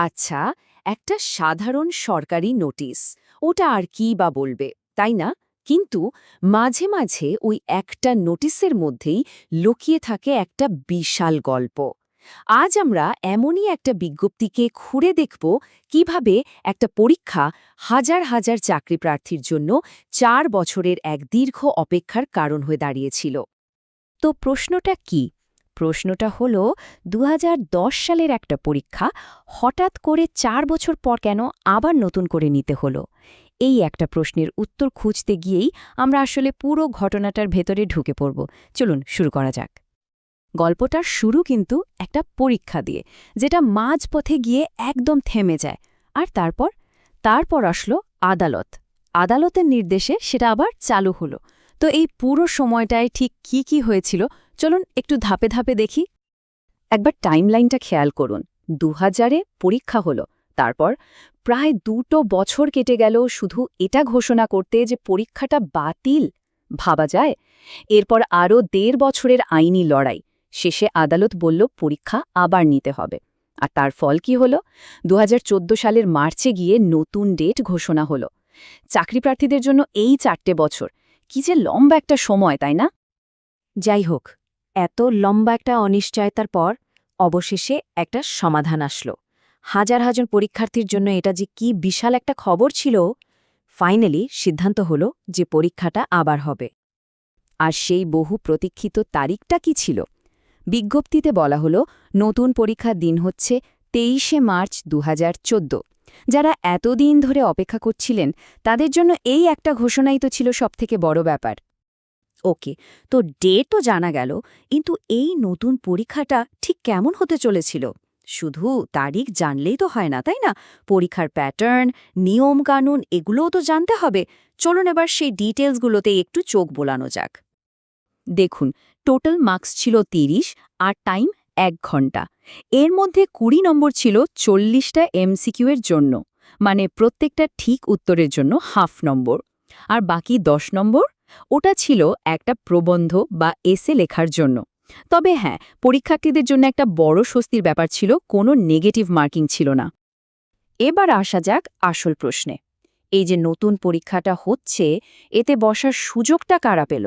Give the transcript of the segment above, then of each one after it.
আচ্ছা, একটা সাধারণ সরকারি নোটিশ, ওটা আর কি বা বলবে, তাই না? কিন্তু মাঝে মাঝে ওই একটা নোটিশের মধ্যেই লুকিয়ে থাকে একটা বিশাল গল্প। আজ আমরা এমনই একটা বিজ্ঞপ্তিকে খুঁড়ে দেখব কিভাবে একটা পরীক্ষা হাজার হাজার চাকরি প্রার্থীর জন্য 4 বছরের এক দীর্ঘ অপেক্ষার কারণ হয়ে দাঁড়িয়েছিল। তো প্রশ্নটা কি? প্রশ্নটা হলো ২০১০ সালের একটা পরীক্ষা হঠাৎ করে ৪ বছর পর কেন আবার নতুন করে নিতে হলো? এই একটা প্রশ্নের উত্তর খুঁজতে গিয়েই আমরা আসলে পুরো ঘটনাটার ভেতরে ঢুকে পড়ব। চলুন শুরু করা যাক। গল্পটার শুরু কিন্তু একটা পরীক্ষা দিয়ে, যেটা মাঝপথে গিয়ে একদম থেমে যায়। আর তারপর আসলো আদালত। আদালতের নির্দেশে সেটা আবার চালু হলো। তো এই পুরো সময়টায় ঠিক কি হয়েছিল, চলুন একটু ধাপে ধাপে দেখি। একবার টাইমলাইনটা খেয়াল করুন। ২০০০-এ পরীক্ষা হলো, তারপর প্রায় ২ বছর কেটে গেল শুধু এটা ঘোষণা করতে যে পরীক্ষাটা বাতিল। ভাবা যায়? এরপর আরও ১.৫ বছরের আইনি লড়াই, শেষে আদালত বলল পরীক্ষা আবার নিতে হবে। আর তার ফল কি হলো? ২০১৪ সালের মার্চে গিয়ে নতুন ডেট ঘোষণা হলো। চাকরি প্রার্থীদের জন্য এই ৪ বছর কি যে লম্বা একটা সময়, তাই না? যাই হোক, এত লম্বা একটা অনিশ্চয়তার পর অবশেষে একটা সমাধান আসলো। হাজার হাজার পরীক্ষার্থীর জন্য এটা যে কি বিশাল একটা খবর ছিল। ফাইনালি সিদ্ধান্ত হলো যে পরীক্ষাটা আবার হবে। আর সেই বহু প্রতীক্ষিত তারিখটা কি ছিল? বিজ্ঞপ্তিতে বলা হলো নতুন পরীক্ষার দিন হচ্ছে ২৩শে মার্চ ২০১৪। যারা এতদিন ধরে অপেক্ষা করছিলেন তাদের জন্য এই একটা ঘোষণাই তো ছিল সবথেকে বড় ব্যাপার। ওকে, তো ডেট তো জানা গেল, কিন্তু এই নতুন পরীক্ষাটা ঠিক কেমন হতে চলেছিল? শুধু তারিখ জানলেই তো হয় না, তাই না? পরীক্ষার প্যাটার্ন, নিয়ম কানুন এগুলোও তো জানতে হবে। চলুন এবার সেই ডিটেলসগুলোতে একটু চোখ বোলানো যাক। দেখুন, টোটাল মার্কস ছিল ৩০ আর টাইম ১ ঘন্টা। এর মধ্যে ২০ নম্বর ছিল ৪০টা এমসিকিউ এর জন্য, মানে প্রত্যেকটা ঠিক উত্তরের জন্য হাফ নম্বর। আর বাকি ১০ নম্বর ওটা ছিল একটা প্রবন্ধ বা এসে লেখার জন্য। তবে হ্যাঁ, পরীক্ষার্থীদের জন্য একটা বড় স্বস্তির ব্যাপার ছিল, কোনো নেগেটিভ মার্কিং ছিল না। এবার আসা যাক আসল প্রশ্নে। এই যে নতুন পরীক্ষাটা হচ্ছে, এতে বসার সুযোগটা কারা পেল?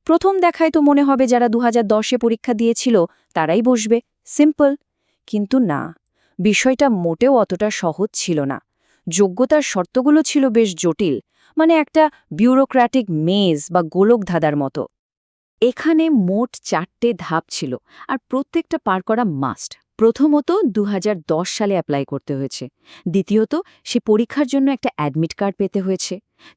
প্রথম দেখায় তো মনে হবে যারা ২০১০-এ পরীক্ষা দিয়েছিল তারাই বসবে, সিম্পল। কিন্তু না, বিষয়টা মোটেও অতটা সহজ ছিল না। যোগ্যতার শর্তগুলো ছিল বেশ জটিল, মানে একটা বিউরোক্র্যাটিক মেজ বা গোলকধাঁধার মতো। এখানে মোট ৪টে ধাপ ছিল, আর প্রত্যেকটা পার করা মাস্ট। প্রথমত ২০১০ সালে অ্যাপ্লাই করতে হয়েছে। দ্বিতীয়ত সে পরীক্ষার জন্য একটা অ্যাডমিট কার্ড পেতে হয়েছে।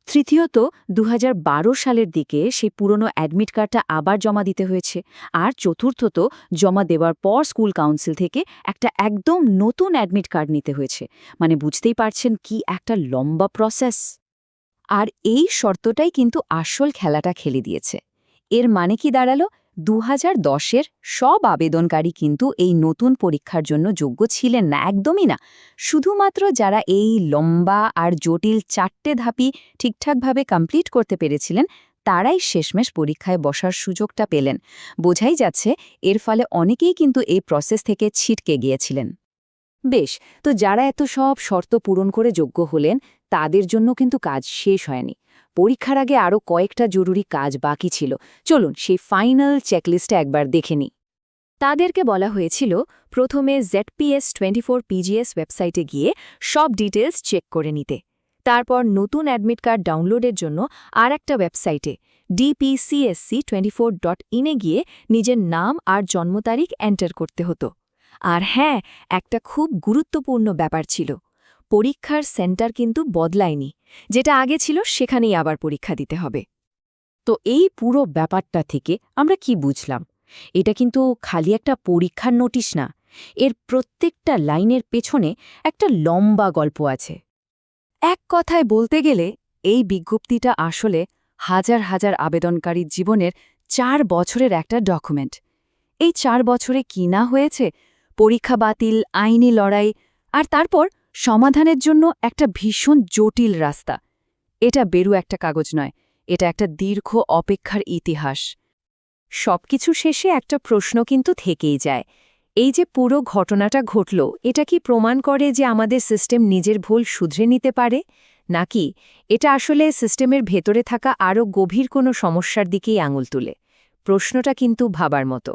তৃতীয়ত ২০১২ সালের দিকে সেই পুরনো অ্যাডমিট কার্ডটা আবার জমা দিতে হয়েছে। আর চতুর্থত জমা দেওয়ার পর স্কুল কাউন্সিল থেকে একটা একদম নতুন অ্যাডমিট কার্ড নিতে হয়েছে। মানে বুঝতেই পারছেন কি একটা লম্বা প্রসেস। আর এই শর্তটাই কিন্তু আসল খেলাটা খেলে দিয়েছে। এর মানে কি দাঁড়ালো? ২০১০-এর সব আবেদনকারী কিন্তু এই নতুন পরীক্ষার জন্য যোগ্য ছিলেন না, একদমই না। শুধুমাত্র যারা এই লম্বা আর জটিল ৪টে ধাপই ঠিকঠাকভাবে কমপ্লিট করতে পেরেছিলেন তারাই শেষমেশ পরীক্ষায় বসার সুযোগটা পেলেন। বোঝাই যাচ্ছে এর ফলে অনেকেই কিন্তু এই প্রসেস থেকে ছিটকে গিয়েছিলেন। বেশ, তো যারা এত সব শর্ত পূরণ করে যোগ্য হলেন তাদের জন্য কিন্তু কাজ শেষ হয়নি। পরীক্ষার আগে আরও কয়েকটা জরুরি কাজ বাকি ছিল। চলুন সেই ফাইনাল চেকলিস্টটা একবার দেখে নিই। তাদেরকে বলা হয়েছিল প্রথমে ZPS24 PGS ওয়েবসাইটে গিয়ে সব ডিটেলস চেক করে নিতে। তারপর নতুন অ্যাডমিট কার্ড ডাউনলোডের জন্য আর একটা ওয়েবসাইটে DPCSC24.in এ গিয়ে নিজের নাম আর জন্ম তারিখ এন্টার করতে হতো। আর হ্যাঁ, একটা খুব গুরুত্বপূর্ণ ব্যাপার ছিল, পরীক্ষার সেন্টার কিন্তু বদলায়নি। যেটা আগে ছিল সেখানেই আবার পরীক্ষা দিতে হবে। তো এই পুরো ব্যাপারটা থেকে আমরা কি বুঝলাম? এটা কিন্তু খালি একটা পরীক্ষার নোটিশ না, এর প্রত্যেকটা লাইনের পেছনে একটা লম্বা গল্প আছে। এক কথায় বলতে গেলে এই বিজ্ঞপ্তিটা আসলে হাজার হাজার আবেদনকারীর জীবনের ৪ বছরের একটা ডকুমেন্ট। এই ৪ বছরে কি না হয়েছে, পরীক্ষা বাতিল, আইনি লড়াই, আর তারপর সমাধানের জন্য একটা ভীষণ জটিল রাস্তা। এটা বেরু একটা কাগজ নয়, এটা একটা দীর্ঘ অপেক্ষার ইতিহাস। সবকিছু শেষে একটা প্রশ্ন কিন্তু থেকেই যায়, এই যে পুরো ঘটনাটা ঘটল, এটা কি প্রমাণ করে যে আমাদের সিস্টেম নিজের ভুল শুধরে নিতে পারে, নাকি এটা আসলে সিস্টেমের ভেতরে থাকা আরও গভীর কোনো সমস্যার দিকেই আঙুল তুলে? প্রশ্নটা কিন্তু ভাবার মতো।